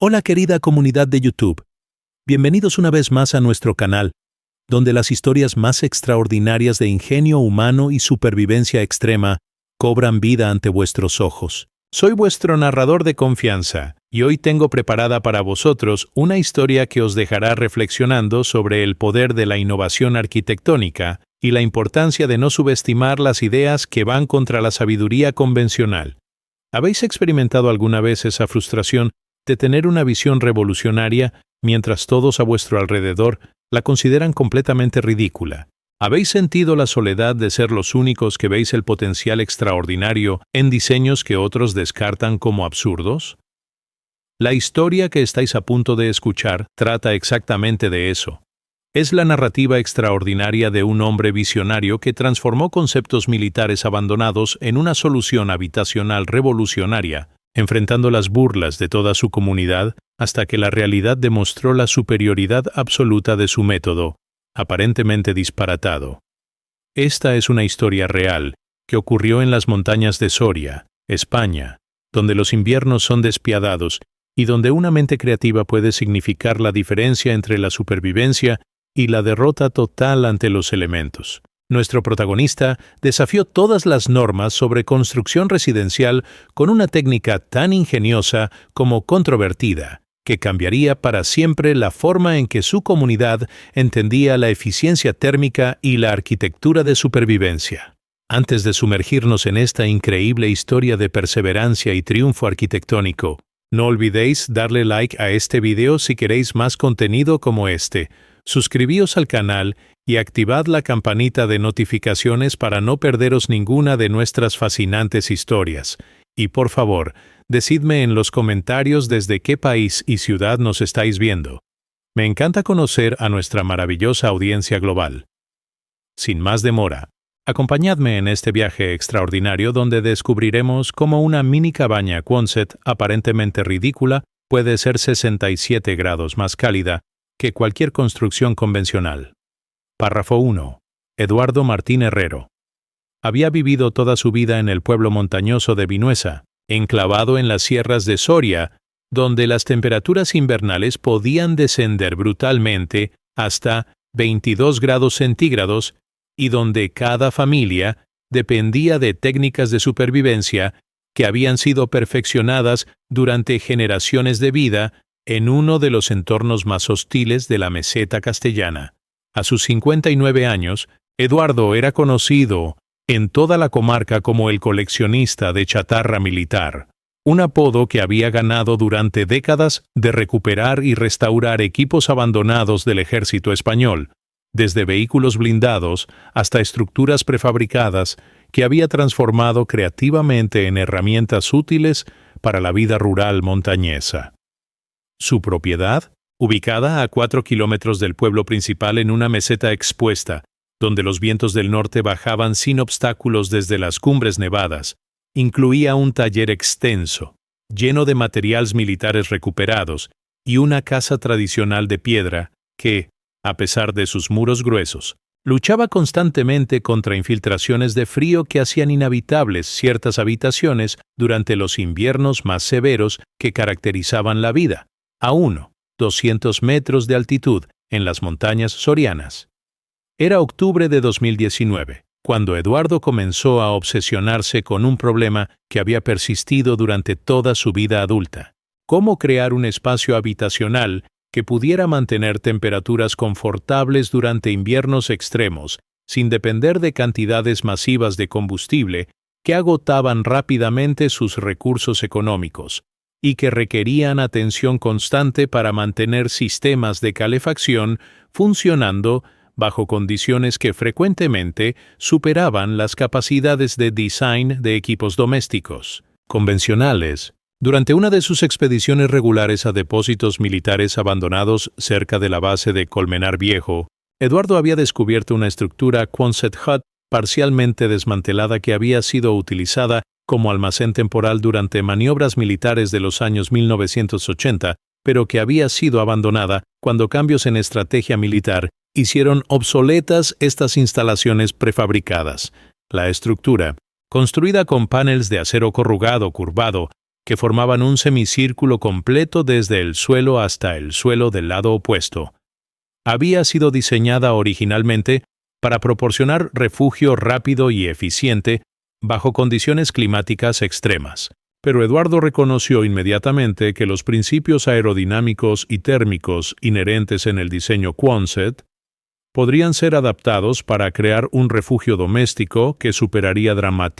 Hola querida comunidad de YouTube. Bienvenidos una vez más a nuestro canal, donde las historias más extraordinarias de ingenio humano y supervivencia extrema cobran vida ante vuestros ojos. Soy vuestro narrador de confianza, y hoy tengo preparada para vosotros una historia que os dejará reflexionando sobre el poder de la innovación arquitectónica y la importancia de no subestimar las ideas que van contra la sabiduría convencional. ¿Habéis experimentado alguna vez esa frustración de tener una visión revolucionaria mientras todos a vuestro alrededor la consideran completamente ridícula? ¿Habéis sentido la soledad de ser los únicos que veis el potencial extraordinario en diseños que otros descartan como absurdos? La historia que estáis a punto de escuchar trata exactamente de eso. Es la narrativa extraordinaria de un hombre visionario que transformó conceptos militares abandonados en una solución habitacional revolucionaria, enfrentando las burlas de toda su comunidad hasta que la realidad demostró la superioridad absoluta de su método, aparentemente disparatado. Esta es una historia real que ocurrió en las montañas de Soria, España, donde los inviernos son despiadados y donde una mente creativa puede significar la diferencia entre la supervivencia y la derrota total ante los elementos. Nuestro protagonista desafió todas las normas sobre construcción residencial con una técnica tan ingeniosa como controvertida, que cambiaría para siempre la forma en que su comunidad entendía la eficiencia térmica y la arquitectura de supervivencia. Antes de sumergirnos en esta increíble historia de perseverancia y triunfo arquitectónico, no olvidéis darle like a este video si queréis más contenido como este. Suscribíos al canal y activad la campanita de notificaciones para no perderos ninguna de nuestras fascinantes historias. Y por favor, decidme en los comentarios desde qué país y ciudad nos estáis viendo. Me encanta conocer a nuestra maravillosa audiencia global. Sin más demora, acompañadme en este viaje extraordinario donde descubriremos cómo una mini cabaña Quonset aparentemente ridícula puede ser 67 grados más cálida que cualquier construcción convencional. Párrafo 1. Eduardo Martín Herrero. Había vivido toda su vida en el pueblo montañoso de Vinuesa, enclavado en las sierras de Soria, donde las temperaturas invernales podían descender brutalmente hasta 22 grados centígrados y donde cada familia dependía de técnicas de supervivencia que habían sido perfeccionadas durante generaciones de vida en uno de los entornos más hostiles de la meseta castellana. A sus 59 años, Eduardo era conocido en toda la comarca como el coleccionista de chatarra militar, un apodo que había ganado durante décadas de recuperar y restaurar equipos abandonados del ejército español, desde vehículos blindados hasta estructuras prefabricadas que había transformado creativamente en herramientas útiles para la vida rural montañesa. Su propiedad, ubicada a 4 kilómetros del pueblo principal en una meseta expuesta, donde los vientos del norte bajaban sin obstáculos desde las cumbres nevadas, incluía un taller extenso, lleno de materiales militares recuperados, y una casa tradicional de piedra que, a pesar de sus muros gruesos, luchaba constantemente contra infiltraciones de frío que hacían inhabitables ciertas habitaciones durante los inviernos más severos que caracterizaban la vida, a 200 metros de altitud en las montañas sorianas. Era octubre de 2019, cuando Eduardo comenzó a obsesionarse con un problema que había persistido durante toda su vida adulta: cómo crear un espacio habitacional que pudiera mantener temperaturas confortables durante inviernos extremos, sin depender de cantidades masivas de combustible que agotaban rápidamente sus recursos económicos, y que requerían atención constante para mantener sistemas de calefacción funcionando bajo condiciones que frecuentemente superaban las capacidades de design de equipos domésticos convencionales. Durante una de sus expediciones regulares a depósitos militares abandonados cerca de la base de Colmenar Viejo, Eduardo había descubierto una estructura Quonset hut parcialmente desmantelada que había sido utilizada como almacén temporal durante maniobras militares de los años 1980, pero que había sido abandonada cuando cambios en estrategia militar hicieron obsoletas estas instalaciones prefabricadas. La estructura, construida con paneles de acero corrugado curvado, que formaban un semicírculo completo desde el suelo hasta el suelo del lado opuesto. Había sido diseñada originalmente para proporcionar refugio rápido y eficiente bajo condiciones climáticas extremas. Pero Eduardo reconoció inmediatamente que los principios aerodinámicos y térmicos inherentes en el diseño Quonset podrían ser adaptados para crear un refugio doméstico que superaría dramáticamente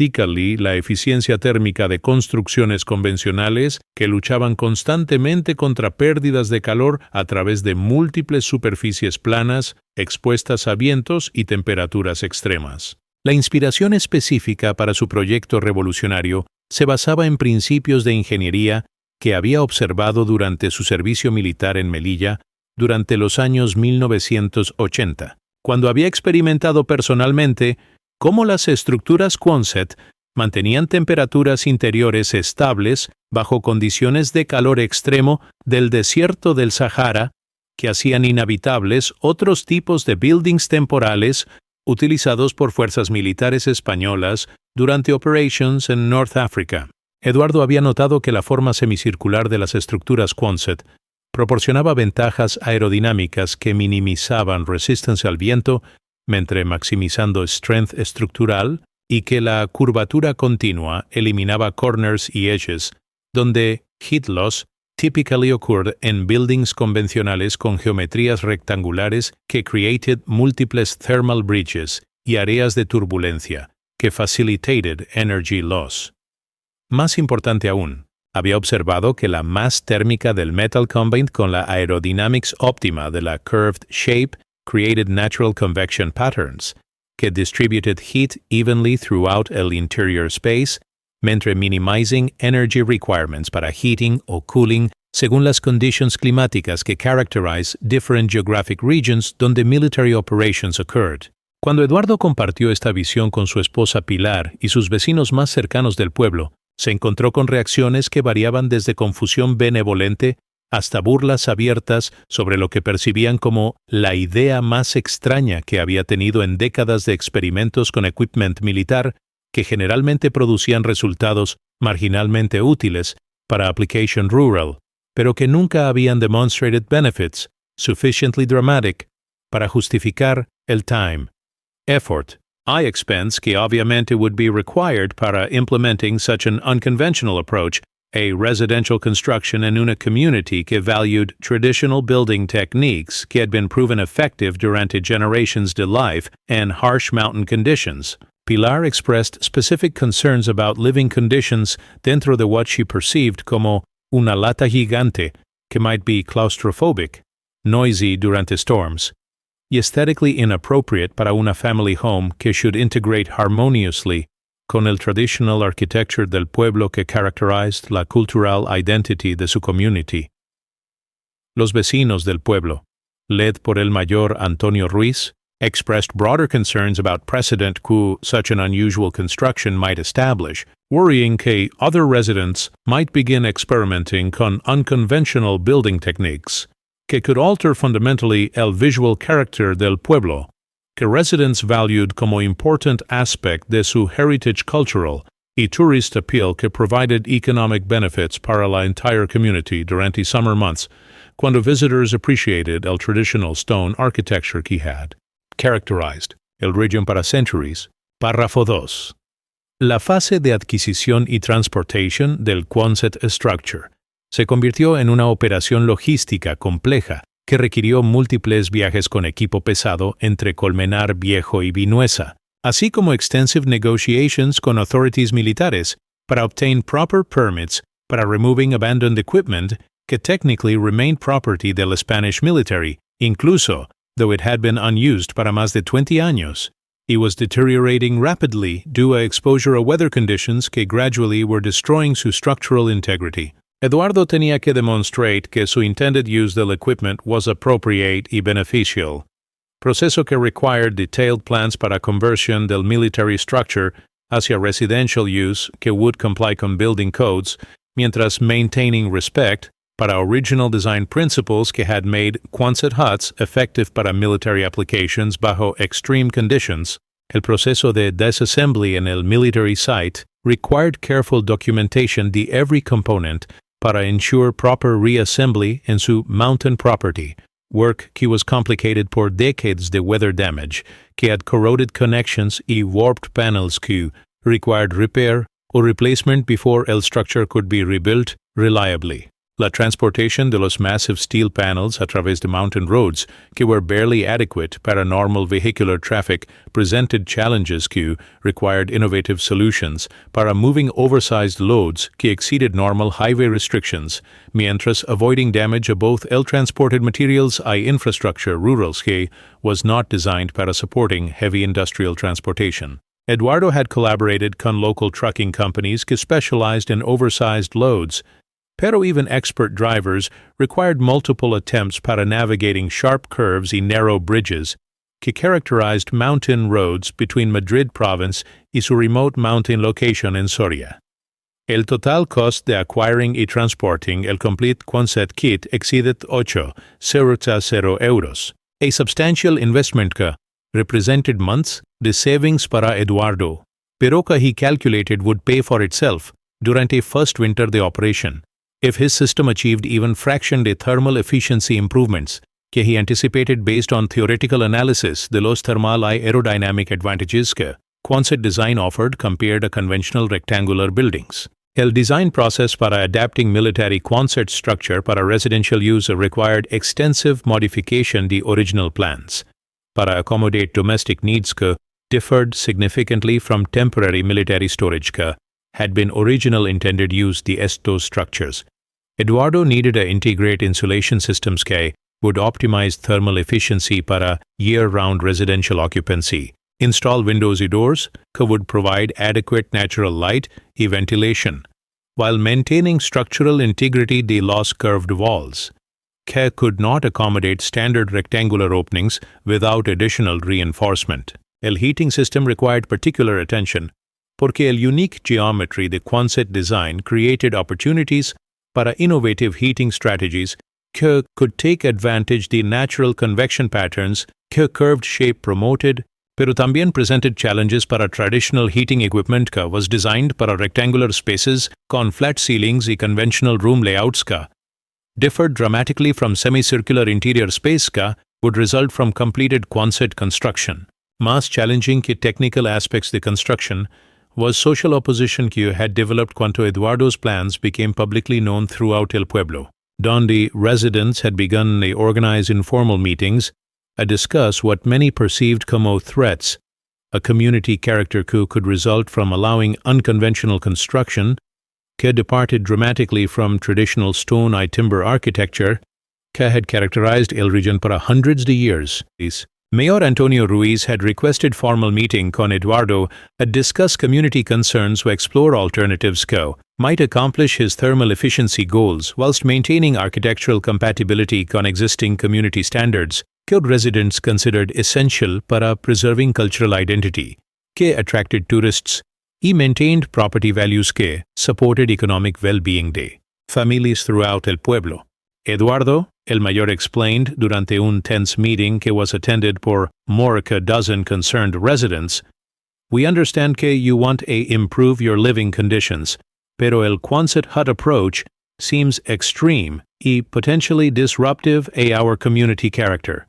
la eficiencia térmica de construcciones convencionales que luchaban constantemente contra pérdidas de calor a través de múltiples superficies planas expuestas a vientos y temperaturas extremas. La inspiración específica para su proyecto revolucionario se basaba en principios de ingeniería que había observado durante su servicio militar en Melilla durante los años 1980, cuando había experimentado personalmente cómo las estructuras Quonset mantenían temperaturas interiores estables bajo condiciones de calor extremo del desierto del Sahara que hacían inhabitables otros tipos de buildings temporales utilizados por fuerzas militares españolas durante operations en North Africa. Eduardo había notado que la forma semicircular de las estructuras Quonset proporcionaba ventajas aerodinámicas que minimizaban resistencia al viento, mientras maximizando strength estructural, y que la curvatura continua eliminaba corners y edges, donde heat loss typically occurred en buildings convencionales con geometrías rectangulares que created múltiples thermal bridges y áreas de turbulencia, que facilitated energy loss. Más importante aún, había observado que la masa térmica del metal combined con la aerodynamics óptima de la curved shape created natural convection patterns, que distributed heat evenly throughout el interior space, mientras minimizing energy requirements para heating o cooling según las conditions climáticas que characterize different geographic regions donde military operations occurred. Cuando Eduardo compartió esta visión con su esposa Pilar y sus vecinos más cercanos del pueblo, se encontró con reacciones que variaban desde confusión benevolente hasta burlas abiertas sobre lo que percibían como la idea más extraña que había tenido en décadas de experimentos con equipment militar que generalmente producían resultados marginalmente útiles para application rural, pero que nunca habían demonstrated benefits sufficiently dramatic para justificar el time, effort, y expense que obviamente would be required para implementing such an unconventional approach, a residential construction in una community que valued traditional building techniques que had been proven effective durante generations de life in harsh mountain conditions. Pilar expressed specific concerns about living conditions dentro de what she perceived como una lata gigante que might be claustrophobic, noisy durante storms, y aesthetically inappropriate para una family home que should integrate harmoniously con el traditional architecture del pueblo que characterized la cultural identity de su community. Los vecinos del pueblo, led por el mayor Antonio Ruiz, expressed broader concerns about precedent que such an unusual construction might establish, worrying que other residents might begin experimenting con unconventional building techniques que could alter fundamentally el visual character del pueblo, que residents valued como important aspect de su heritage cultural y tourist appeal que provided economic benefits para la entire community durante summer months, cuando visitors appreciated el traditional stone architecture que had characterized el region para centuries. Párrafo 2. La fase de adquisición y transportation del Quonset structure se convirtió en una operación logística compleja que requirió múltiples viajes con equipo pesado entre Colmenar Viejo y Vinuesa, así como extensive negotiations con authorities militares para obtain proper permits para removing abandoned equipment que technically remained property del Spanish military, incluso though it had been unused para más de 20 años. It was deteriorating rapidly due a exposure a weather conditions que gradually were destroying su structural integrity. Eduardo tenía que demonstrate que su intended use del equipment was appropriate y beneficial, proceso que required detailed plans para conversion del military structure hacia residential use que would comply con building codes, mientras maintaining respect para original design principles que had made Quonset huts effective para military applications bajo extreme conditions. El proceso de disassembly en el military site required careful documentation de every component para ensure proper reassembly en su mountain property, work que was complicated por decades de weather damage, que had corroded connections y warped panels que required repair or replacement before el structure could be rebuilt reliably. La transportation de los massive steel panels a través de mountain roads, que were barely adequate para normal vehicular traffic, presented challenges que required innovative solutions para moving oversized loads que exceeded normal highway restrictions, mientras avoiding damage a both el transported materials y infrastructure rurals que was not designed para supporting heavy industrial transportation. Eduardo had collaborated con local trucking companies que specialized in oversized loads, pero even expert drivers required multiple attempts para navigating sharp curves y narrow bridges que characterized mountain roads between Madrid province y su remote mountain location in Soria. El total cost de acquiring y transporting el complete Quonset kit exceeded 8,000 euros, a substantial investment que represented months de savings para Eduardo, pero que he calculated would pay for itself durante first winter de operation, if his system achieved even fraction de thermal efficiency improvements que he anticipated based on theoretical analysis de los thermal y aerodynamic advantages que Quonset design offered compared to conventional rectangular buildings. El design process para adapting military Quonset structure para residential use required extensive modification de original plans para accommodate domestic needs que differed significantly from temporary military storage que had been original intended use de estos structures. Eduardo needed to integrate insulation systems que would optimize thermal efficiency para year-round residential occupancy, install windows y doors que would provide adequate natural light y ventilation, while maintaining structural integrity de los curved walls, que could not accommodate standard rectangular openings without additional reinforcement. El heating system required particular attention, porque el unique geometry de Quonset design created opportunities para innovative heating strategies que could take advantage de natural convection patterns que curved shape promoted, pero también presented challenges para traditional heating equipment que was designed para rectangular spaces con flat ceilings y conventional room layouts que differed dramatically from semicircular interior space que would result from completed Quonset construction. Más challenging que technical aspects de construction was social opposition que had developed cuando Eduardo's plans became publicly known throughout el pueblo, donde residents had begun to organize informal meetings to discuss what many perceived como threats, a community character que could result from allowing unconventional construction que departed dramatically from traditional stone y timber architecture que had characterized el region para hundreds de years. Mayor Antonio Ruiz had requested formal meeting con Eduardo to discuss community concerns to explore alternatives que might accomplish his thermal efficiency goals whilst maintaining architectural compatibility con existing community standards que residents considered essential para preserving cultural identity, que attracted tourists y maintained property values que supported economic well-being de familias throughout el pueblo. Eduardo, el mayor explained durante un tense meeting que was attended por more que a dozen concerned residents, "We understand que you want to improve your living conditions, pero el Quonset hut approach seems extreme y potentially disruptive a our community character.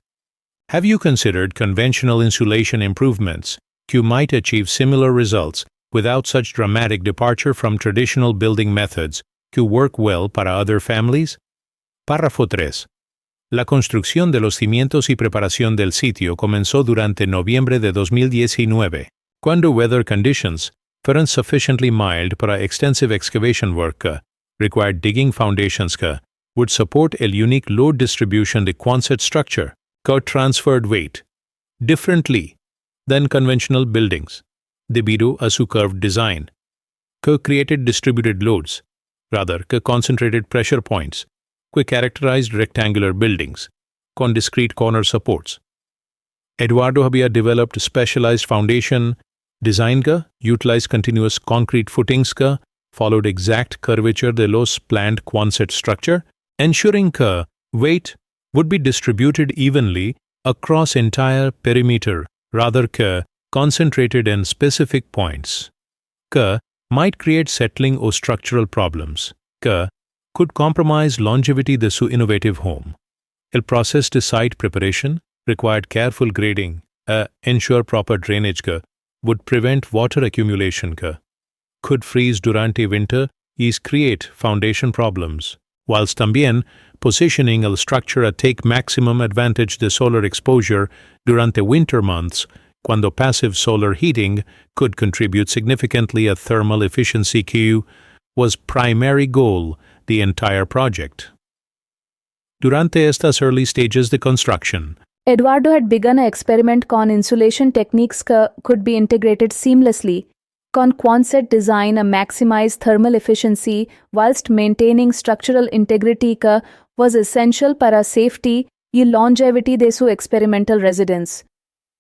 Have you considered conventional insulation improvements que might achieve similar results without such dramatic departure from traditional building methods que work well para other families?" Párrafo 3. La construcción de los cimientos y preparación del sitio comenzó durante noviembre de 2019, cuando weather conditions fueron sufficiently mild para extensive excavation work que required digging foundations que would support el unique load distribution de Quonset structure que transferred weight differently than conventional buildings, debido a su curved design, que created distributed loads, rather que concentrated pressure points, que characterized rectangular buildings, con discrete corner supports. Eduardo había developed specialized foundation design que utilized continuous concrete footings que followed exact curvature de los planned Quonset structure, ensuring que weight would be distributed evenly across entire perimeter rather que concentrated in specific points, que might create settling or structural problems, que could compromise longevity de su innovative home. El process de site preparation required careful grading, ensure proper drainage que would prevent water accumulation que could freeze durante winter y create foundation problems, whilst también positioning el structure a take maximum advantage de solar exposure durante winter months, cuando passive solar heating could contribute significantly a thermal efficiency que was primary goal the entire project. Durante estas early stages de construction, Eduardo had begun an experiment con insulation techniques that could be integrated seamlessly, con Quonset design a maximize thermal efficiency whilst maintaining structural integrity that was essential para safety y longevity de su experimental residence.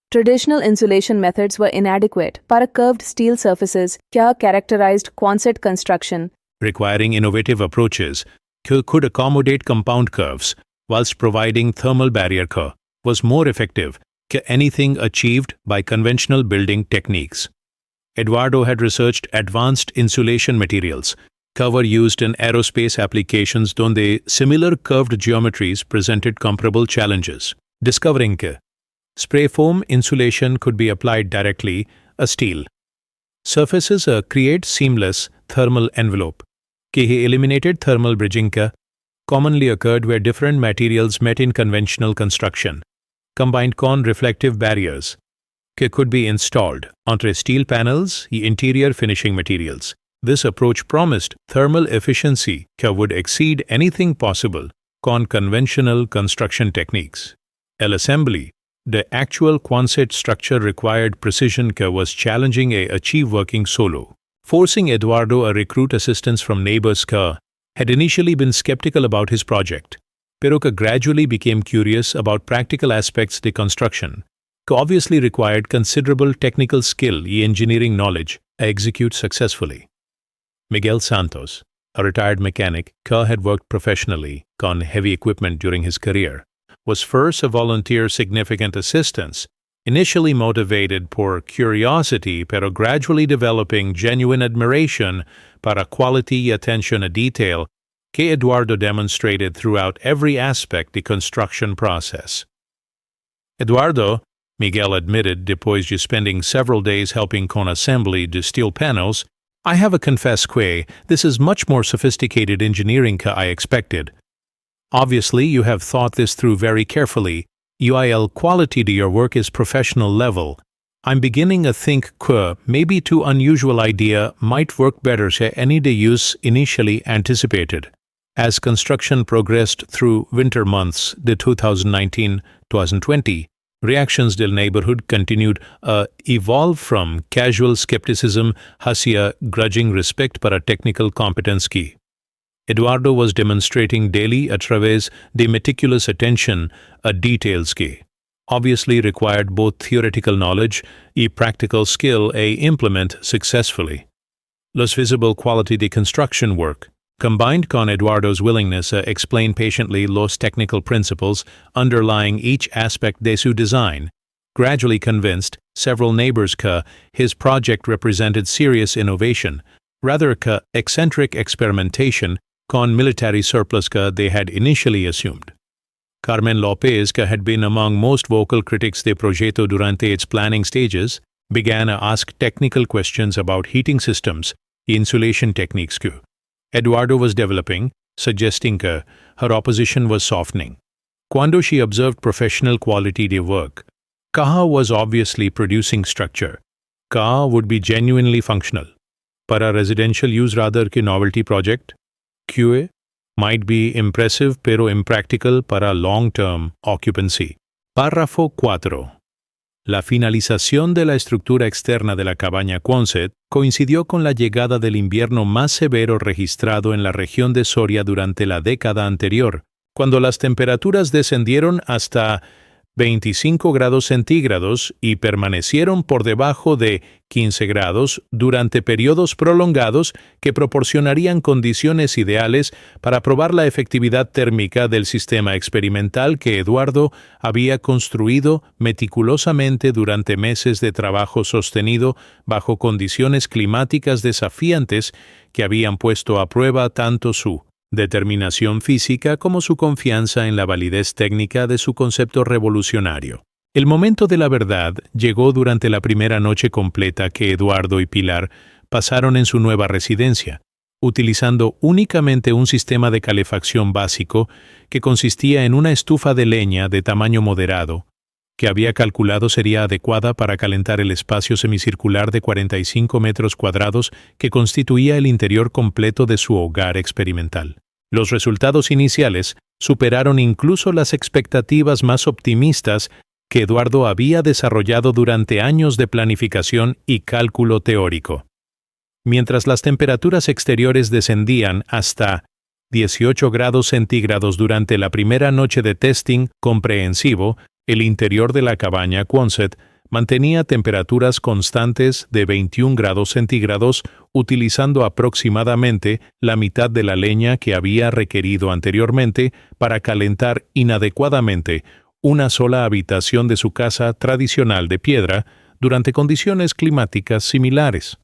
Traditional insulation methods were inadequate para curved steel surfaces that characterized Quonset construction, requiring innovative approaches that could accommodate compound curves whilst providing thermal barrier que was more effective than anything achieved by conventional building techniques. Eduardo had researched advanced insulation materials that were used in aerospace applications donde similar curved geometries presented comparable challenges, discovering que spray foam insulation could be applied directly a steel surfaces create seamless thermal envelope, que he eliminated thermal bridging that commonly occurred where different materials met in conventional construction, combined con reflective barriers that could be installed entre steel panels and interior finishing materials. This approach promised thermal efficiency that would exceed anything possible con conventional construction techniques. El assembly, the actual Quonset structure required precision that was challenging a achieve working solo, forcing Eduardo to recruit assistance from neighbors that had initially been skeptical about his project, pero que gradually became curious about practical aspects de construction, que obviously required considerable technical skill and engineering knowledge to execute successfully. Miguel Santos, a retired mechanic que had worked professionally on heavy equipment during his career, was first to volunteer significant assistance, initially motivated por curiosity pero gradually developing genuine admiration para quality y attention a detail que Eduardo demonstrated throughout every aspect the construction process. Eduardo, Miguel admitted después de spending several days helping con assembly de steel panels, I have a confess que this is much more sophisticated engineering que I expected. Obviously, you have thought this through very carefully. UIL quality to your work is professional level. I'm beginning to think que maybe too unusual idea might work better than any de use initially anticipated. As construction progressed through winter months de 2019-2020, reactions del neighborhood continued evolve from casual skepticism hacia grudging respect para technical competence que Eduardo was demonstrating daily a través de meticulous attention a details que obviously required both theoretical knowledge and practical skill a implement successfully. Los visible quality de construction work, combined con Eduardo's willingness to explain patiently los technical principles underlying each aspect de su design, gradually convinced several neighbors que his project represented serious innovation, rather que eccentric experimentation con military surplus que they had initially assumed. Carmen Lopez, que had been among most vocal critics de proyecto durante its planning stages, began to ask technical questions about heating systems and insulation techniques que Eduardo was developing, suggesting que her opposition was softening. Cuando she observed professional quality de work, Caja was obviously producing structure. Caja would be genuinely functional. Para residential use rather que novelty project, QA might be impressive pero impractical para long-term occupancy. Párrafo 4. La finalización de la estructura externa de la cabaña Quonset coincidió con la llegada del invierno más severo registrado en la región de Soria durante la década anterior, cuando las temperaturas descendieron hasta 25 grados centígrados y permanecieron por debajo de 15 grados durante periodos prolongados que proporcionarían condiciones ideales para probar la efectividad térmica del sistema experimental que Eduardo había construido meticulosamente durante meses de trabajo sostenido bajo condiciones climáticas desafiantes que habían puesto a prueba tanto su determinación física como su confianza en la validez técnica de su concepto revolucionario. El momento de la verdad llegó durante la primera noche completa que Eduardo y Pilar pasaron en su nueva residencia, utilizando únicamente un sistema de calefacción básico que consistía en una estufa de leña de tamaño moderado, que había calculado sería adecuada para calentar el espacio semicircular de 45 metros cuadrados que constituía el interior completo de su hogar experimental. Los resultados iniciales superaron incluso las expectativas más optimistas que Eduardo había desarrollado durante años de planificación y cálculo teórico. Mientras las temperaturas exteriores descendían hasta 18 grados centígrados durante la primera noche de testing comprensivo, el interior de la cabaña Quonset mantenía temperaturas constantes de 21 grados centígrados utilizando aproximadamente la mitad de la leña que había requerido anteriormente para calentar inadecuadamente una sola habitación de su casa tradicional de piedra durante condiciones climáticas similares.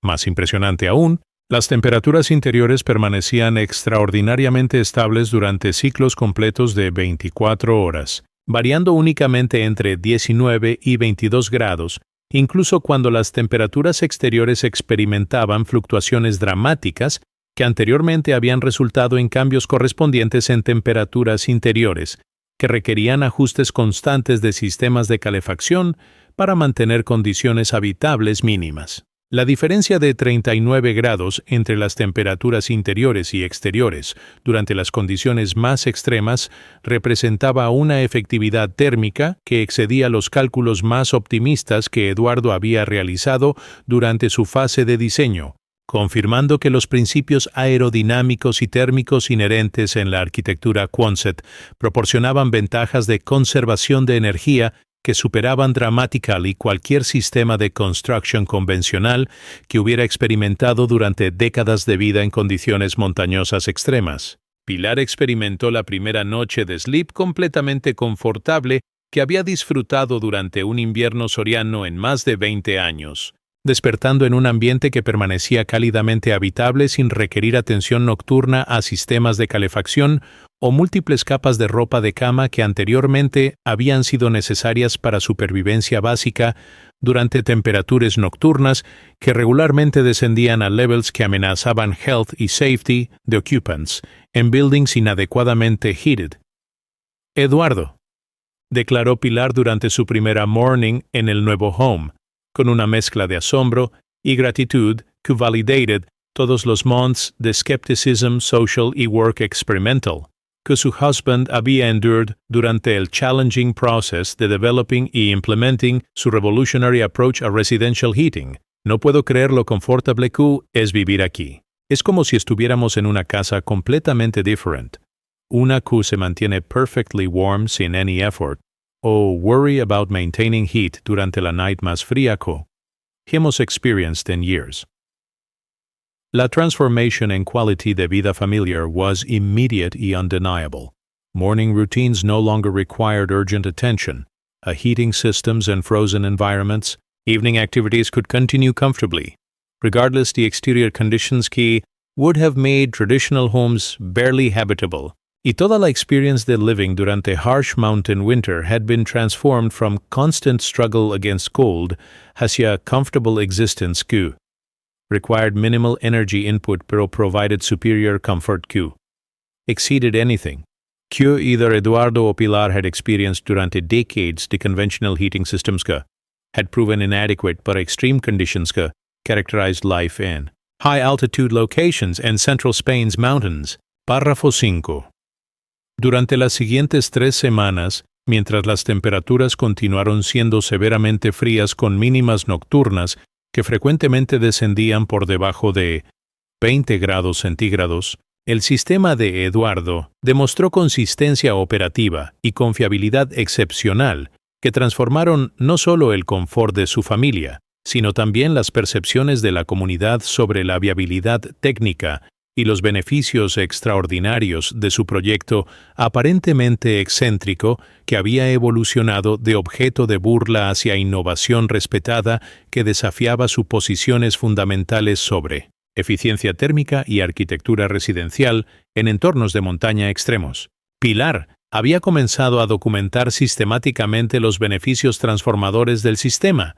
Más impresionante aún, las temperaturas interiores permanecían extraordinariamente estables durante ciclos completos de 24 horas. Variando únicamente entre 19 y 22 grados, incluso cuando las temperaturas exteriores experimentaban fluctuaciones dramáticas que anteriormente habían resultado en cambios correspondientes en temperaturas interiores, que requerían ajustes constantes de sistemas de calefacción para mantener condiciones habitables mínimas. La diferencia de 39 grados entre las temperaturas interiores y exteriores durante las condiciones más extremas representaba una efectividad térmica que excedía los cálculos más optimistas que Eduardo había realizado durante su fase de diseño, confirmando que los principios aerodinámicos y térmicos inherentes en la arquitectura Quonset proporcionaban ventajas de conservación de energía que superaban dramáticamente cualquier sistema de construcción convencional que hubiera experimentado durante décadas de vida en condiciones montañosas extremas. Pilar experimentó la primera noche de sleep completamente confortable que había disfrutado durante un invierno soriano en más de 20 años, despertando en un ambiente que permanecía cálidamente habitable sin requerir atención nocturna a sistemas de calefacción o múltiples capas de ropa de cama que anteriormente habían sido necesarias para supervivencia básica durante temperaturas nocturnas que regularmente descendían a levels que amenazaban health y safety de occupants en buildings inadecuadamente heated. Eduardo, declaró Pilar durante su primera morning en el nuevo home, con una mezcla de asombro y gratitud que validated todos los months de skepticism social y work experimental que su husband había endured durante el challenging process de developing y implementing su revolutionary approach a residential heating. No puedo creer lo confortable que es vivir aquí. Es como si estuviéramos en una casa completamente different. Una que se mantiene perfectly warm sin any effort, o worry about maintaining heat durante la night más fría que hemos experienced in years. La transformation en quality de vida familiar was immediate y undeniable. Morning routines no longer required urgent attention. A heating systems and frozen environments, evening activities could continue comfortably, regardless the exterior conditions que would have made traditional homes barely habitable. Y toda la experience de living durante harsh mountain winter had been transformed from constant struggle against cold hacia comfortable existence que required minimal energy input pero provided superior comfort que exceeded anything que either Eduardo or Pilar had experienced durante decades de conventional heating systems que had proven inadequate but extreme conditions que characterized life in high-altitude locations and central Spain's mountains. Párrafo 5. Durante las siguientes 3 semanas, mientras las temperaturas continuaron siendo severamente frías con mínimas nocturnas que frecuentemente descendían por debajo de 20 grados centígrados, El sistema de Eduardo demostró consistencia operativa y confiabilidad excepcional que transformaron no solo el confort de su familia, sino también las percepciones de la comunidad sobre la viabilidad técnica y los beneficios extraordinarios de su proyecto aparentemente excéntrico que había evolucionado de objeto de burla hacia innovación respetada que desafiaba suposiciones fundamentales sobre eficiencia térmica y arquitectura residencial en entornos de montaña extremos. Pilar había comenzado a documentar sistemáticamente los beneficios transformadores del sistema,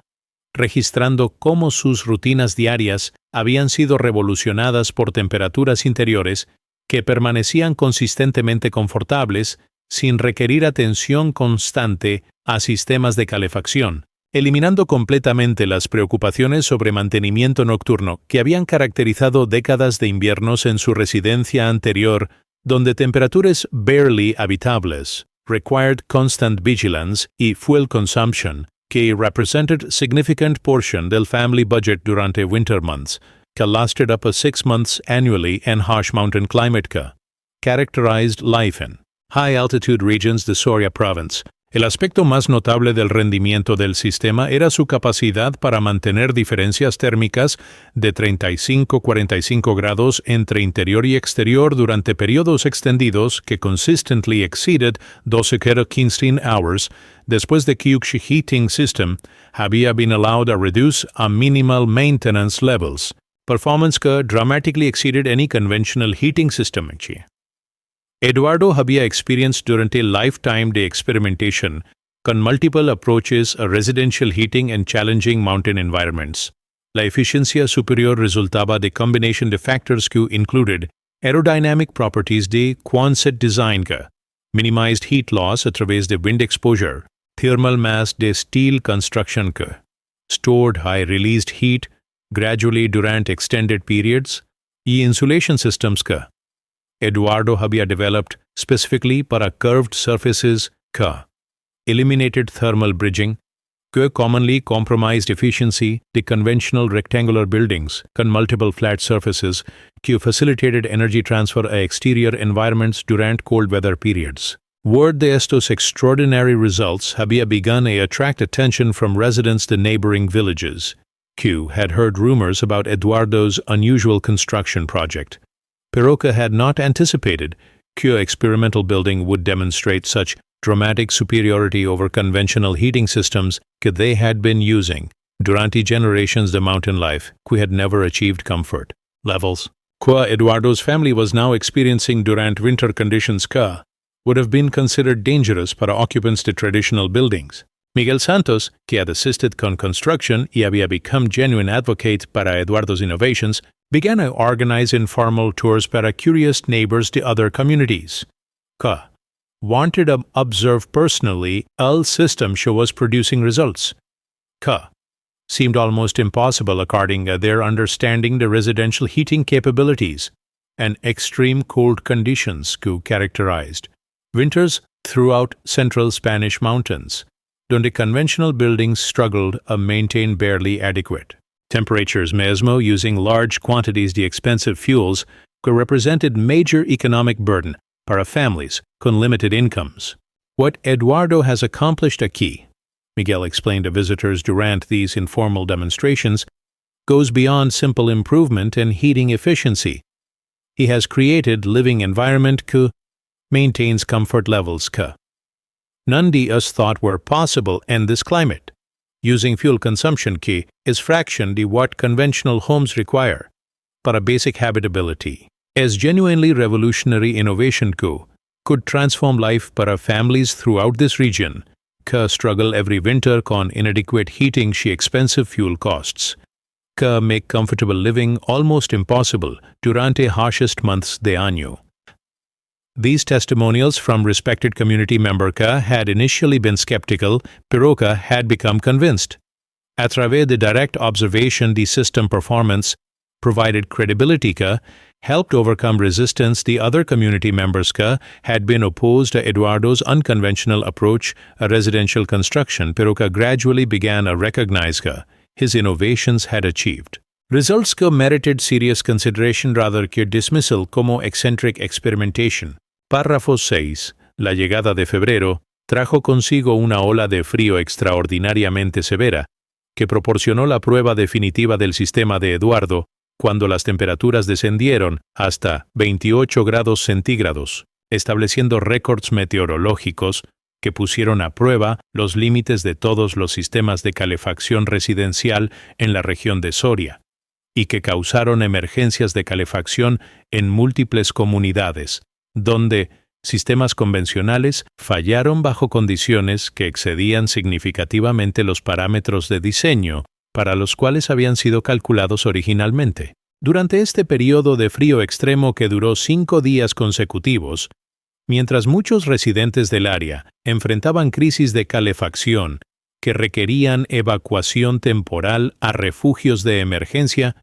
registrando cómo sus rutinas diarias habían sido revolucionadas por temperaturas interiores que permanecían consistentemente confortables sin requerir atención constante a sistemas de calefacción, eliminando completamente las preocupaciones sobre mantenimiento nocturno que habían caracterizado décadas de inviernos en su residencia anterior, donde temperaturas barely habitables required constant vigilance y fuel consumption, que represented significant portion del family budget durante winter months, que lasted up to 6 months annually in harsh mountain climate que characterized life in high-altitude regions de Soria province. El aspecto más notable del rendimiento del sistema era su capacidad para mantener diferencias térmicas de 35-45 grados entre interior y exterior durante periodos extendidos que consistently exceeded 12-15 hours, después de que the heating system había been allowed to reduce a minimal maintenance levels, performance que dramatically exceeded any conventional heating system. Eduardo había experienced durante el lifetime de experimentation con multiple approaches a residential heating and challenging mountain environments. La eficiencia superior resultaba de combination de factors que included aerodynamic properties de Quonset design que minimized heat loss a través de wind exposure, thermal mass de steel construction que stored high released heat gradually durante extended periods, y insulation systems que Eduardo había developed specifically para curved surfaces que eliminated thermal bridging, que commonly compromised efficiency de conventional rectangular buildings con multiple flat surfaces que facilitated energy transfer a exterior environments durante cold weather periods. Word de estos extraordinary results había begun to attract attention from residents de neighboring villages, que had heard rumors about Eduardo's unusual construction project. Piroca had not anticipated que experimental building would demonstrate such dramatic superiority over conventional heating systems que they had been using durante generations de mountain life que had never achieved comfort levels que Eduardo's family was now experiencing durante winter conditions que would have been considered dangerous para occupants de traditional buildings. Miguel Santos, que had assisted con construction y había become genuine advocate para Eduardo's innovations, began to organize informal tours para curious neighbors de other communities, que wanted to observe personally el system show was producing results, que seemed almost impossible according to their understanding the residential heating capabilities and extreme cold conditions que characterized winters throughout central Spanish mountains, donde conventional buildings struggled to maintain barely adequate temperatures mesmo using large quantities de expensive fuels que represented major economic burden para families con limited incomes. What Eduardo has accomplished aquí, Miguel explained to visitors durante these informal demonstrations, goes beyond simple improvement in heating efficiency. He has created living environment que maintains comfort levels que none de us thought were possible in this climate, using fuel consumption que is fraction de what conventional homes require para basic habitability. As genuinely revolutionary innovation que could transform life para families throughout this region que struggle every winter con inadequate heating she expensive fuel costs, que make comfortable living almost impossible durante harshest months de año. These testimonials from respected community member que had initially been skeptical, Piroca had become convinced. A través de direct observation the system performance provided credibility que helped overcome resistance the other community members que had been opposed to Eduardo's unconventional approach to residential construction. Piroca gradually began to recognize que his innovations had achieved Results que merited serious consideration rather que dismissal como eccentric experimentation. Párrafo 6. La llegada de febrero trajo consigo una ola de frío extraordinariamente severa, que proporcionó la prueba definitiva del sistema de Eduardo cuando las temperaturas descendieron hasta 28 grados centígrados, estableciendo récords meteorológicos que pusieron a prueba los límites de todos los sistemas de calefacción residencial en la región de Soria, y que causaron emergencias de calefacción en múltiples comunidades, donde sistemas convencionales fallaron bajo condiciones que excedían significativamente los parámetros de diseño para los cuales habían sido calculados originalmente. Durante este periodo de frío extremo que duró 5 días consecutivos, mientras muchos residentes del área enfrentaban crisis de calefacción que requerían evacuación temporal a refugios de emergencia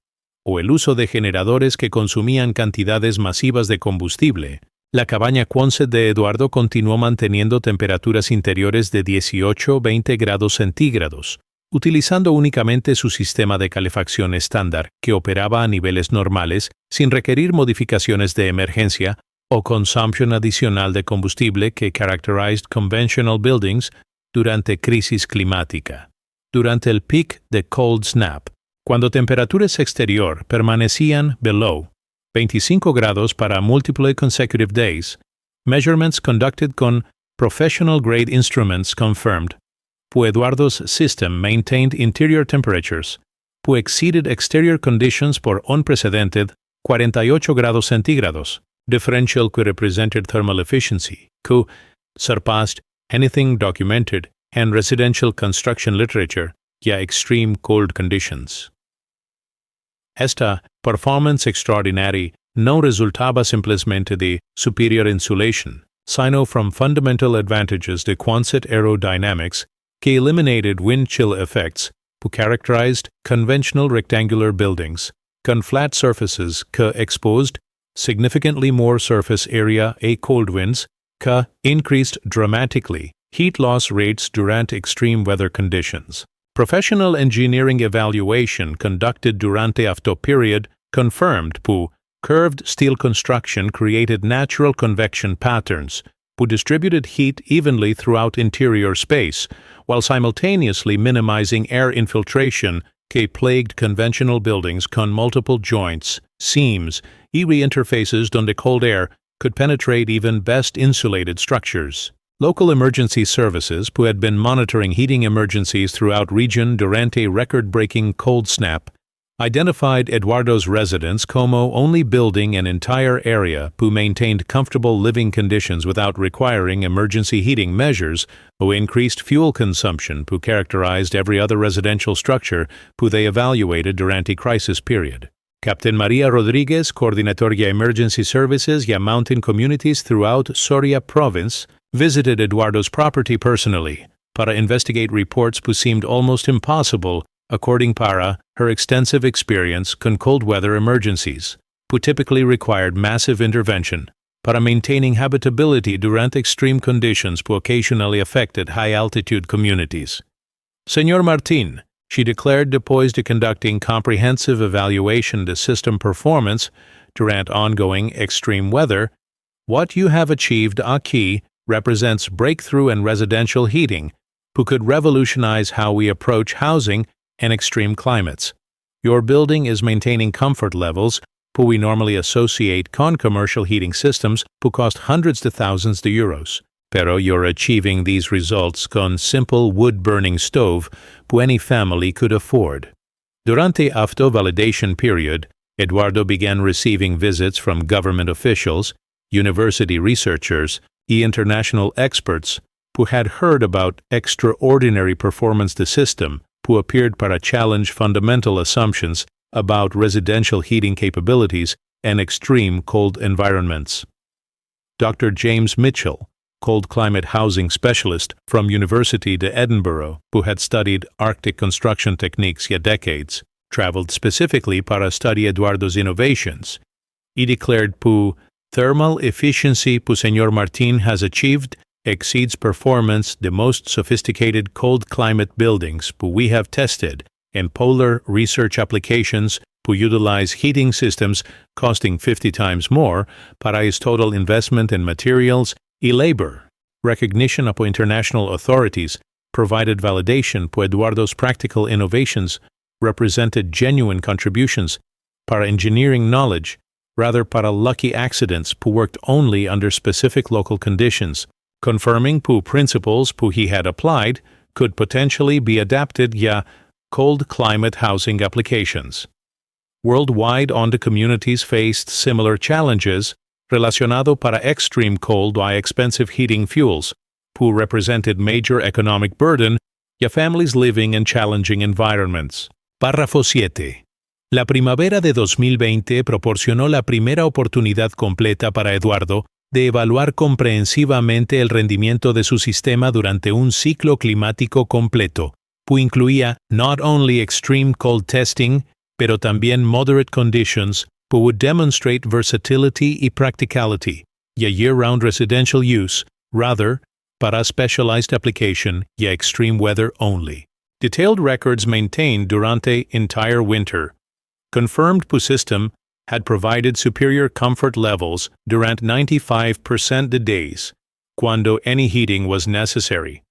o el uso de generadores que consumían cantidades masivas de combustible, la cabaña Quonset de Eduardo continuó manteniendo temperaturas interiores de 18-20 grados centígrados, utilizando únicamente su sistema de calefacción estándar, que operaba a niveles normales sin requerir modificaciones de emergencia o consumpción adicional de combustible que characterized conventional buildings durante crisis climática. Durante el peak de cold snap, cuando temperaturas exterior permanecían below 25 grados para multiple consecutive days, measurements conducted con professional-grade instruments confirmed Eduardo's system maintained interior temperatures, exceeded exterior conditions por unprecedented 48 grados centígrados, differential que represented thermal efficiency, que surpassed anything documented in residential construction literature ya extreme cold conditions. Esta performance extraordinary no resultaba simplemente de superior insulation, sino from fundamental advantages de Quonset aerodynamics que eliminated wind chill effects who characterized conventional rectangular buildings, con flat surfaces que exposed significantly more surface area a cold winds que increased dramatically heat loss rates durante extreme weather conditions. Professional engineering evaluation conducted durante after period confirmed curved steel construction created natural convection patterns distributed heat evenly throughout interior space, while simultaneously minimizing air infiltration que plagued conventional buildings con multiple joints, seams, y interfaces donde cold air could penetrate even best insulated structures. Local emergency services who had been monitoring heating emergencies throughout region durante record-breaking cold snap identified Eduardo's residence como only building an entire area who maintained comfortable living conditions without requiring emergency heating measures who increased fuel consumption who characterized every other residential structure who they evaluated durante crisis period. Captain Maria Rodriguez, coordinator de emergency services y mountain communities throughout Soria province, visited Eduardo's property personally para investigate reports who seemed almost impossible according para her extensive experience con cold weather emergencies, who typically required massive intervention para maintaining habitability durante extreme conditions who occasionally affected high-altitude communities. Señor Martín, she declared depois de conducting comprehensive evaluation de system performance durante ongoing extreme weather, what you have achieved aquí represents breakthrough in residential heating, who could revolutionize how we approach housing in extreme climates. Your building is maintaining comfort levels who we normally associate con commercial heating systems who cost hundreds to thousands de euros. Pero you're achieving these results con simple wood-burning stove who any family could afford. Durante after validation period, Eduardo began receiving visits from government officials, university researchers, and international experts who had heard about extraordinary performance the system who appeared para challenge fundamental assumptions about residential heating capabilities and extreme cold environments. Dr. James Mitchell, cold climate housing specialist from University de Edinburgh, who had studied Arctic construction techniques for decades, traveled specifically para study Eduardo's innovations. He declared thermal efficiency Señor Martín has achieved exceeds performance the most sophisticated cold climate buildings we have tested in polar research applications pu utilize heating systems costing 50 times more para his total investment in materials y labor. Recognition apo international authorities provided validation pu Eduardo's practical innovations represented genuine contributions para engineering knowledge rather para lucky accidents pu worked only under specific local conditions, confirming pu principles pu he had applied could potentially be adapted ya cold climate housing applications. Worldwide onde communities faced similar challenges relacionado para extreme cold y expensive heating fuels, pu represented major economic burden ya families living in challenging environments. Párrafo 7. La primavera de 2020 proporcionó la primera oportunidad completa para Eduardo de evaluar comprehensivamente el rendimiento de su sistema durante un ciclo climático completo, pu incluía not only extreme cold testing, pero también moderate conditions, pu would demonstrate versatility y practicality, y a year-round residential use, rather, para specialized application y extreme weather only. Detailed records maintained durante entire winter. Confirmed pu system had provided superior comfort levels durant 95% the days, cuando any heating was necessary.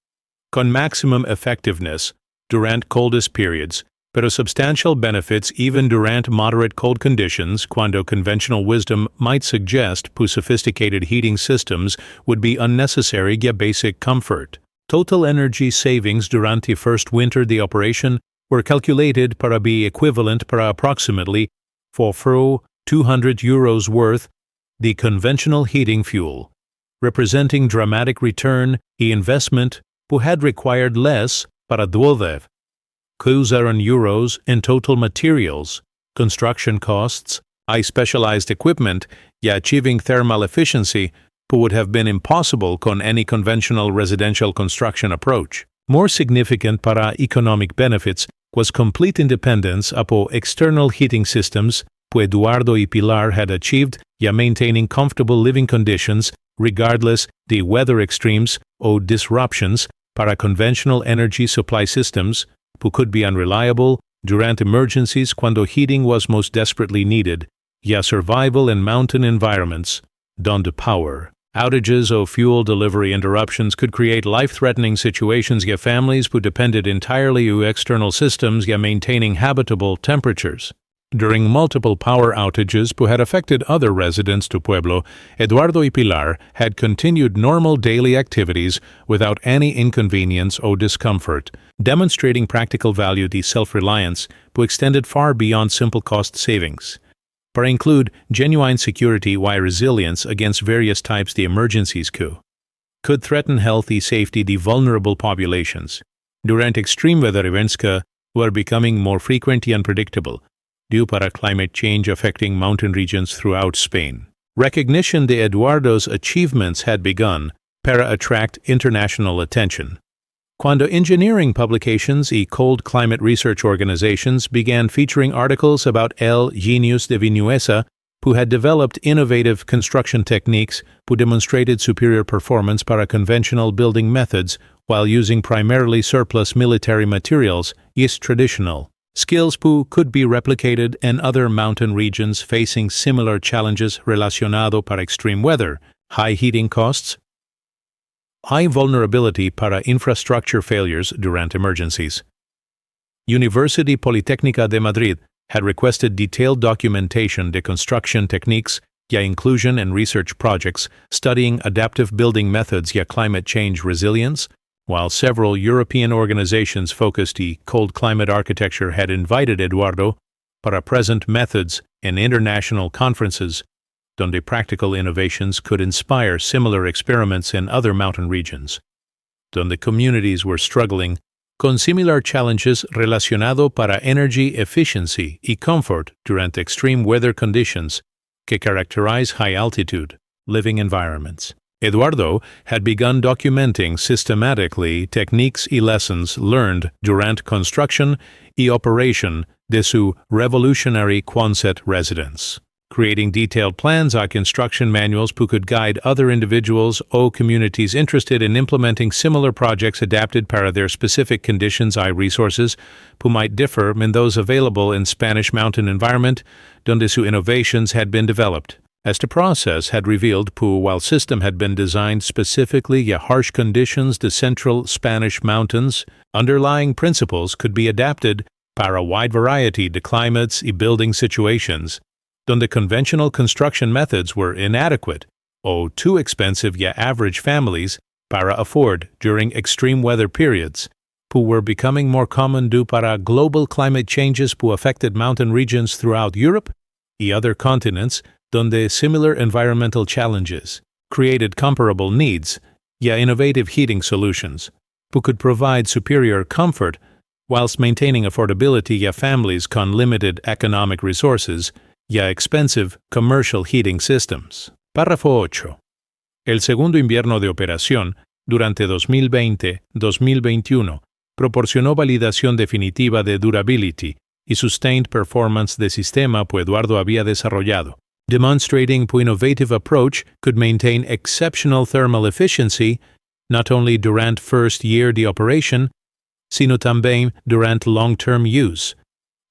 Con maximum effectiveness durant coldest periods, pero substantial benefits even durant moderate cold conditions, cuando conventional wisdom might suggest pu sophisticated heating systems would be unnecessary ya basic comfort. Total energy savings durante first winter de operation were calculated para be equivalent para approximately for 200 euros worth the conventional heating fuel, representing dramatic return y investment pu had required less para devolver. €2,000 in total materials, construction costs, y specialized equipment, ya achieving thermal efficiency, pu would have been impossible con any conventional residential construction approach. More significant para economic benefits was complete independence apo external heating systems, pu Eduardo y Pilar had achieved ya maintaining comfortable living conditions regardless the weather extremes o disruptions para conventional energy supply systems, pu could be unreliable durant emergencies cuando heating was most desperately needed, ya survival in mountain environments, donde power outages or fuel delivery interruptions could create life-threatening situations ya families pu depended entirely on external systems ya maintaining habitable temperatures. During multiple power outages pu had affected other residents to Pueblo, Eduardo y Pilar had continued normal daily activities without any inconvenience or discomfort, demonstrating practical value de self-reliance pu extended far beyond simple cost savings. Para include genuine security y resilience against various types de emergencies could threaten health y safety de vulnerable populations. Durant extreme weather events were becoming more frequent y unpredictable, due para climate change affecting mountain regions throughout Spain. Recognition de Eduardo's achievements had begun para attract international attention. Cuando engineering publications y cold climate research organizations began featuring articles about el genius de Vinuesa, who had developed innovative construction techniques who demonstrated superior performance para conventional building methods while using primarily surplus military materials, is traditional. Skills pu could be replicated in other mountain regions facing similar challenges relacionado para extreme weather, high heating costs, high vulnerability para infrastructure failures durant emergencies. University Politécnica de Madrid had requested detailed documentation de construction techniques ya inclusion in research projects studying adaptive building methods ya climate change resilience, while several European organizations focused on cold climate architecture had invited Eduardo para present methods in international conferences, donde practical innovations could inspire similar experiments in other mountain regions, donde communities were struggling con similar challenges relacionado para energy efficiency y comfort durante extreme weather conditions que characterize high-altitude living environments. Eduardo had begun documenting systematically techniques y lessons learned durant construction y operation de su revolutionary Quonset residence. creating detailed plans and instruction manuals who could guide other individuals or communities interested in implementing similar projects adapted para their specific conditions and resources who might differ from those available in Spanish mountain environment donde su innovations had been developed. Este process had revealed while system had been designed specifically for harsh conditions the central Spanish mountains, underlying principles could be adapted para a wide variety de climates y building situations, donde conventional construction methods were inadequate or too expensive for average families para afford during extreme weather periods, who were becoming more common due para global climate changes who affected mountain regions throughout Europe y other continents, donde similar environmental challenges created comparable needs y innovative heating solutions, who could provide superior comfort whilst maintaining affordability for families con limited economic resources y expensive commercial heating systems. Párrafo 8. El segundo invierno de operación, durante 2020-2021, proporcionó validación definitiva de durability y sustained performance de sistema que Eduardo había desarrollado, demonstrating an innovative approach could maintain exceptional thermal efficiency not only durant first year de operation, sino también durant long-term use,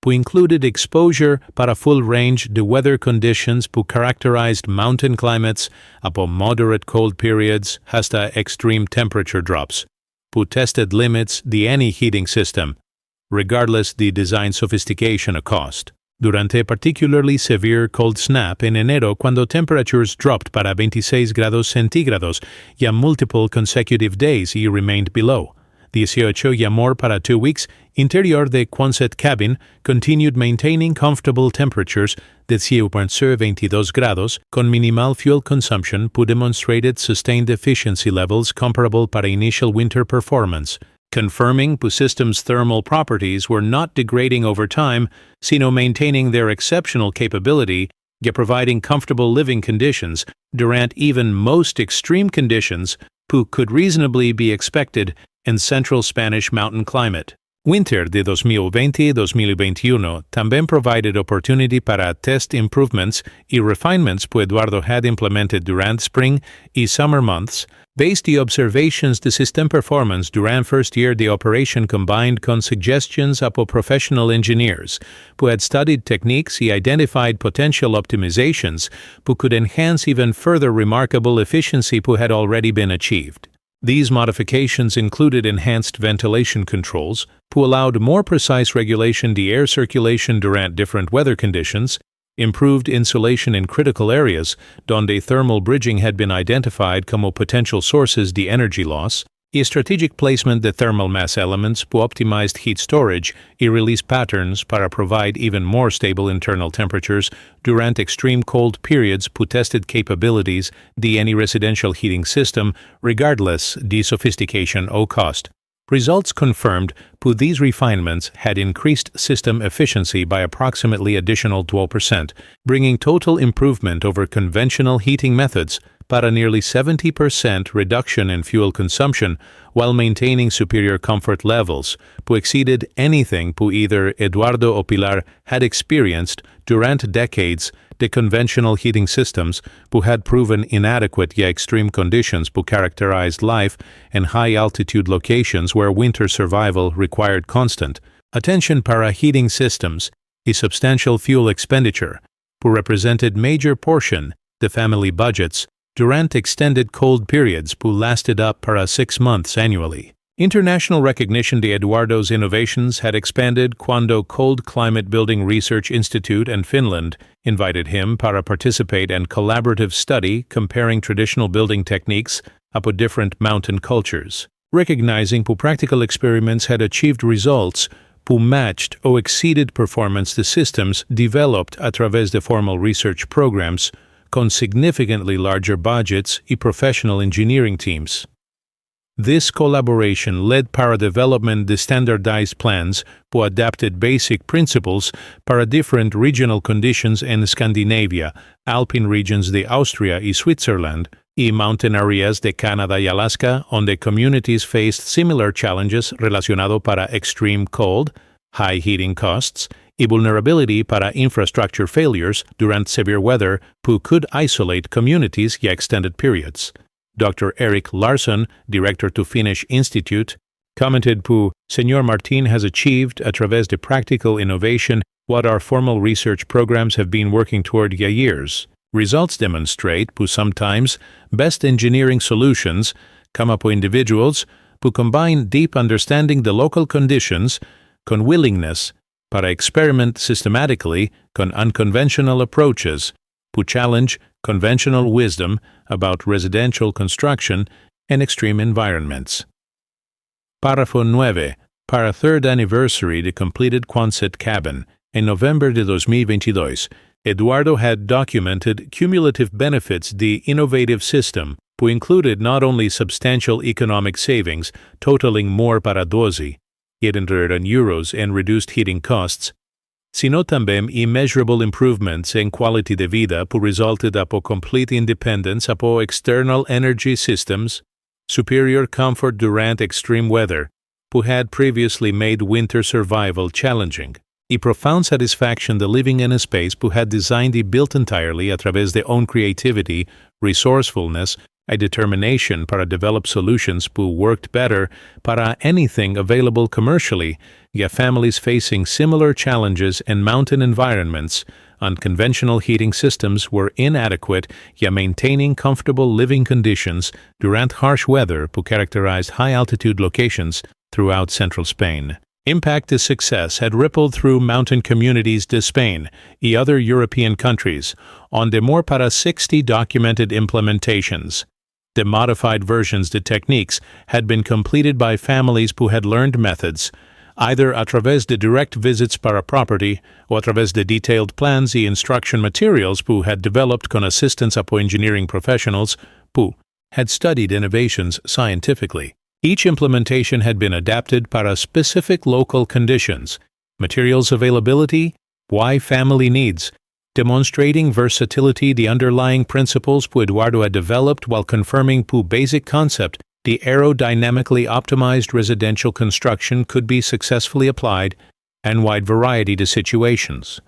who included exposure para full range de weather conditions who characterized mountain climates upon moderate cold periods hasta extreme temperature drops, who tested limits de any heating system, regardless the design sophistication or cost. Durante particularly severe cold snap en enero cuando temperatures dropped para 26 grados centígrados y multiple consecutive days y remained below 18 y more para 2 weeks, interior de Quonset cabin continued maintaining comfortable temperatures de 22 grados con minimal fuel consumption who demonstrated sustained efficiency levels comparable para initial winter performance, confirming the system's thermal properties were not degrading over time, sino maintaining their exceptional capability yet providing comfortable living conditions durant even most extreme conditions who could reasonably be expected in central Spanish mountain climate. Winter de 2020-2021 también provided opportunity para test improvements y refinements que Eduardo had implemented durant spring y summer months, based the observations de system performance durant first year de operation combined con suggestions of professional engineers who had studied techniques y identified potential optimizations who could enhance even further remarkable efficiency who had already been achieved. These modifications included enhanced ventilation controls, who allowed more precise regulation de air circulation durant different weather conditions, improved insulation in critical areas donde thermal bridging had been identified como potential sources de energy loss, y strategic placement de thermal mass elements who optimized heat storage y release patterns para provide even more stable internal temperatures durant extreme cold periods who tested capabilities de any residential heating system regardless de sophistication or cost. Results confirmed that these refinements had increased system efficiency by approximately additional 12%, bringing total improvement over conventional heating methods para nearly 70% reduction in fuel consumption while maintaining superior comfort levels, who exceeded anything who either Eduardo or Pilar had experienced durant decades de conventional heating systems who had proven inadequate yet extreme conditions who characterized life in high-altitude locations where winter survival required constant attention para heating systems, a substantial fuel expenditure, who represented major portion the family budgets durant extended cold periods who lasted up para 6 months annually. International recognition de Eduardo's innovations had expanded cuando Cold Climate Building Research Institute in Finland invited him para participate in collaborative study comparing traditional building techniques up with different mountain cultures. Recognizing who practical experiments had achieved results who matched or exceeded performance the systems developed a través de formal research programs con significantly larger budgets y professional engineering teams. This collaboration led para development de standardized plans who adapted basic principles para different regional conditions in Scandinavia, Alpine regions de Austria y Switzerland, y mountain areas de Canada y Alaska, donde communities faced similar challenges relacionado para extreme cold, high heating costs, y vulnerability para infrastructure failures durante severe weather who could isolate communities y extended periods. Dr. Eric Larsson, director to Finnish Institute, commented pu Señor Martin has achieved, a través de practical innovation, what our formal research programs have been working toward for years. Results demonstrate pu sometimes best engineering solutions come up with individuals who combine deep understanding the local conditions con willingness para experiment systematically con unconventional approaches who challenge conventional wisdom about residential construction and extreme environments. Párrafo 9. Para third anniversary de completed Quonset cabin, en November de 2022, Eduardo had documented cumulative benefits the innovative system, who included not only substantial economic savings, totaling more para 12, €800 and reduced heating costs, sino también immeasurable improvements en quality de vida who resulted apo complete independence apo external energy systems, superior comfort durante extreme weather, who had previously made winter survival challenging, y profound satisfaction de living in a space who had designed y built entirely a través de own creativity, resourcefulness, a determination para develop solutions who worked better para anything available commercially, y families facing similar challenges in mountain environments. Unconventional heating systems were inadequate, yet maintaining comfortable living conditions durante harsh weather who characterized high-altitude locations throughout central Spain. Impact this success had rippled through mountain communities de Spain y other European countries, on de more para 60 documented implementations. The modified versions de techniques had been completed by families who had learned methods, either a través de direct visits para property or a través de detailed plans y instruction materials who had developed con assistance apo engineering professionals who had studied innovations scientifically. Each implementation had been adapted para specific local conditions, materials availability, y family needs, demonstrating versatility the underlying principles pu Eduardo had developed while confirming pu basic concept the aerodynamically optimized residential construction could be successfully applied and wide variety to situations.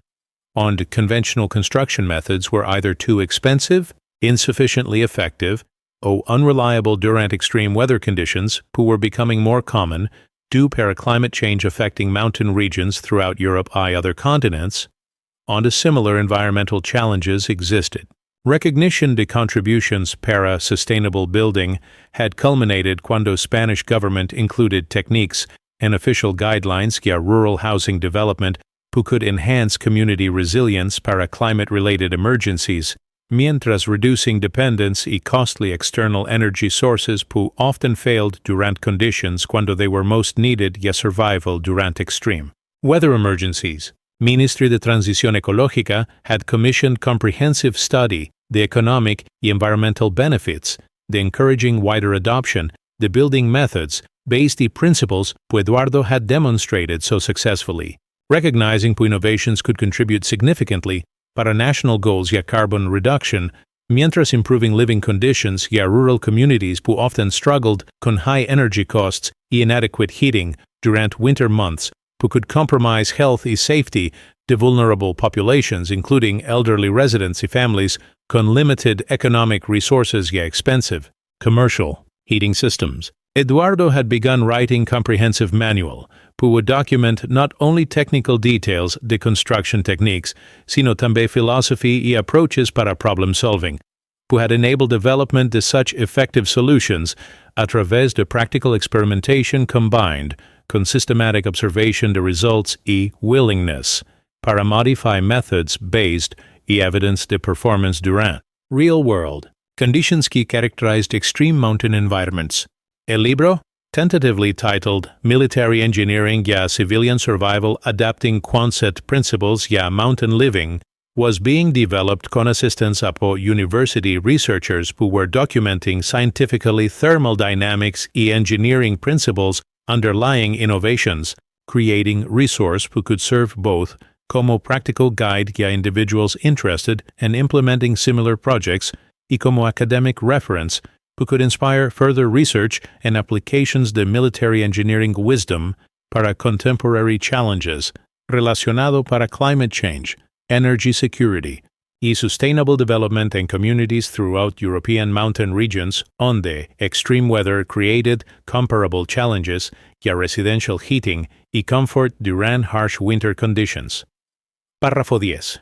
And conventional construction methods were either too expensive, insufficiently effective, or unreliable during extreme weather conditions who were becoming more common due para climate change affecting mountain regions throughout Europe and other continents, and similar environmental challenges existed. Recognition de contributions para sustainable building had culminated cuando Spanish government included techniques and official guidelines for rural housing development who could enhance community resilience para climate-related emergencies, mientras reducing dependence y costly external energy sources who often failed durante conditions cuando they were most needed y survival durante extreme weather emergencies. Ministry de Transición Ecológica had commissioned comprehensive study the economic y environmental benefits, the encouraging wider adoption, the building methods, based the principles pu Eduardo had demonstrated so successfully, recognizing pu innovations could contribute significantly para national goals y carbon reduction, mientras improving living conditions y rural communities pu often struggled con high energy costs y inadequate heating durante winter months, who could compromise health y safety de vulnerable populations, including elderly residents y families con limited economic resources y expensive commercial heating systems. Eduardo had begun writing comprehensive manual, who would document not only technical details de construction techniques, sino también philosophy y approaches para problem solving, who had enabled development de such effective solutions a través de practical experimentation combined con systematic observation de results y willingness para modify methods based y evidence de performance durante real-world conditions que characterized extreme mountain environments. El libro, tentatively titled Military Engineering y Civilian Survival Adapting Quonset Principles y Mountain Living, was being developed con assistance apo university researchers who were documenting scientifically thermodynamics y engineering principles underlying innovations, creating resource who could serve both como practical guide y individuals interested in implementing similar projects y como academic reference who could inspire further research and applications de military engineering wisdom para contemporary challenges relacionado para climate change, energy security, y sustainable development in communities throughout European mountain regions donde extreme weather created comparable challenges y a residential heating y comfort during harsh winter conditions. Párrafo 10.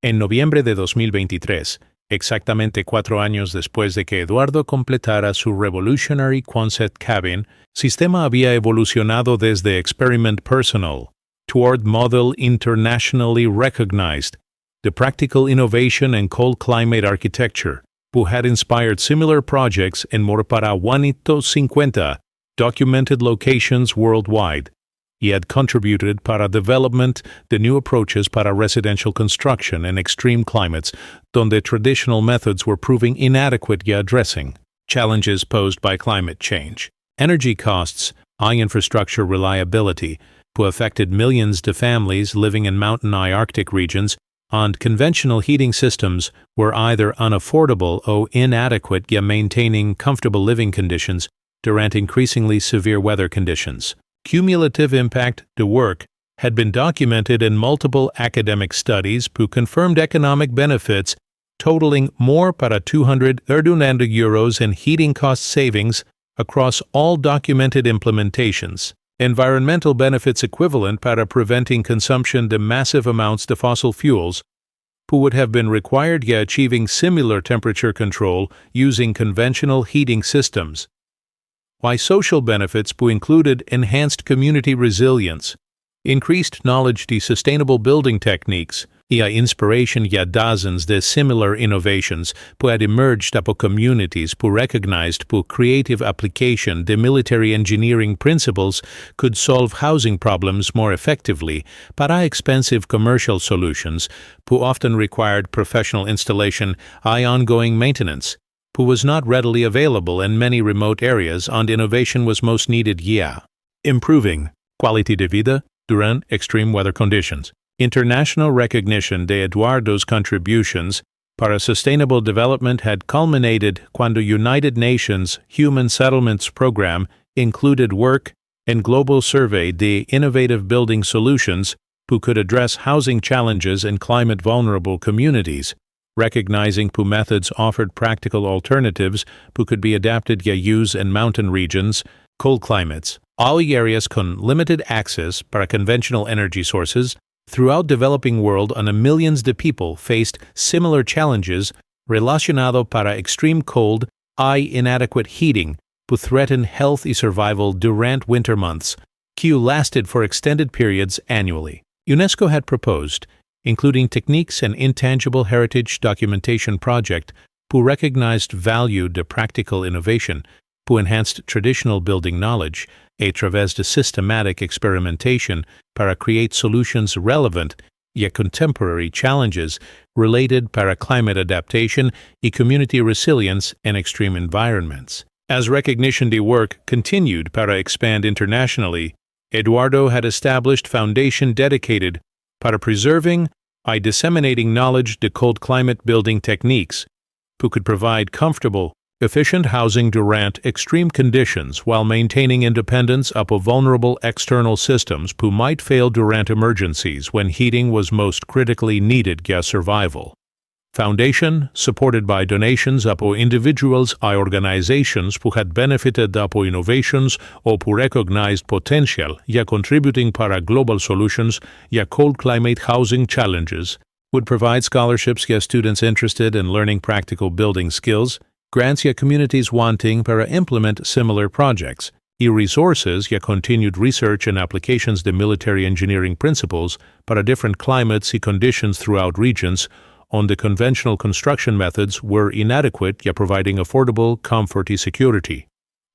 En noviembre de 2023, exactamente 4 años después de que Eduardo completara su Revolutionary Quonset Cabin, sistema había evolucionado desde Experiment Personal toward Model Internationally Recognized, the practical innovation in cold climate architecture, who had inspired similar projects in more para 150 documented locations worldwide. He had contributed para development the new approaches para residential construction in extreme climates, donde traditional methods were proving inadequate y addressing challenges posed by climate change. Energy costs, high infrastructure reliability, who affected millions of families living in mountain-high Arctic regions, and conventional heating systems were either unaffordable or inadequate yet maintaining comfortable living conditions during increasingly severe weather conditions. Cumulative impact to work had been documented in multiple academic studies who confirmed economic benefits totaling more para 230 euros in heating cost savings across all documented implementations. Environmental benefits equivalent para preventing consumption de massive amounts of fossil fuels, who would have been required yet achieving similar temperature control using conventional heating systems. Why social benefits who included enhanced community resilience, increased knowledge de sustainable building techniques, y inspiration ya dozens de similar innovations who had emerged apo communities who recognized who creative application de military engineering principles could solve housing problems more effectively para expensive commercial solutions who often required professional installation y ongoing maintenance, who was not readily available in many remote areas and innovation was most needed improving quality de vida during extreme weather conditions. International recognition de Eduardo's contributions para sustainable development had culminated cuando United Nations Human Settlements Program included work in global survey de innovative building solutions who could address housing challenges in climate-vulnerable communities, recognizing who methods offered practical alternatives who could be adapted ya use in mountain regions, cold climates, all areas con limited access para conventional energy sources. Throughout developing world and millions de people faced similar challenges relacionado para extreme cold y inadequate heating who threatened health y survival durant winter months, que lasted for extended periods annually. UNESCO had proposed, including techniques and intangible heritage documentation project who recognized value de practical innovation, who enhanced traditional building knowledge, a través de systematic experimentation para create solutions relevant yet contemporary challenges related para climate adaptation y community resilience in extreme environments. As recognition de work continued para expand internationally, Eduardo had established foundation dedicated para preserving y disseminating knowledge de cold climate building techniques, who could provide comfortable, efficient housing durant extreme conditions while maintaining independence of vulnerable external systems who might fail durant emergencies when heating was most critically needed for survival. Foundation, supported by donations of individuals and organizations who had benefited of innovations or who recognized potential ya contributing para global solutions ya cold climate housing challenges, would provide scholarships for students interested in learning practical building skills, grants ya communities wanting para implement similar projects, y resources ya continued research and applications de military engineering principles para different climates y conditions throughout regions on the conventional construction methods were inadequate ya providing affordable comfort y security.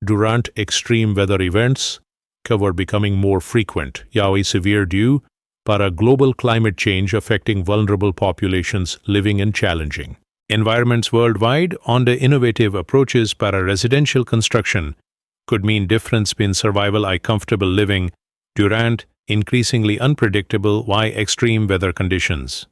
Durant extreme weather events, que were becoming more frequent ya severe due para global climate change affecting vulnerable populations living in challenging environments worldwide on the innovative approaches para residential construction could mean difference between survival and comfortable living durant increasingly unpredictable y extreme weather conditions.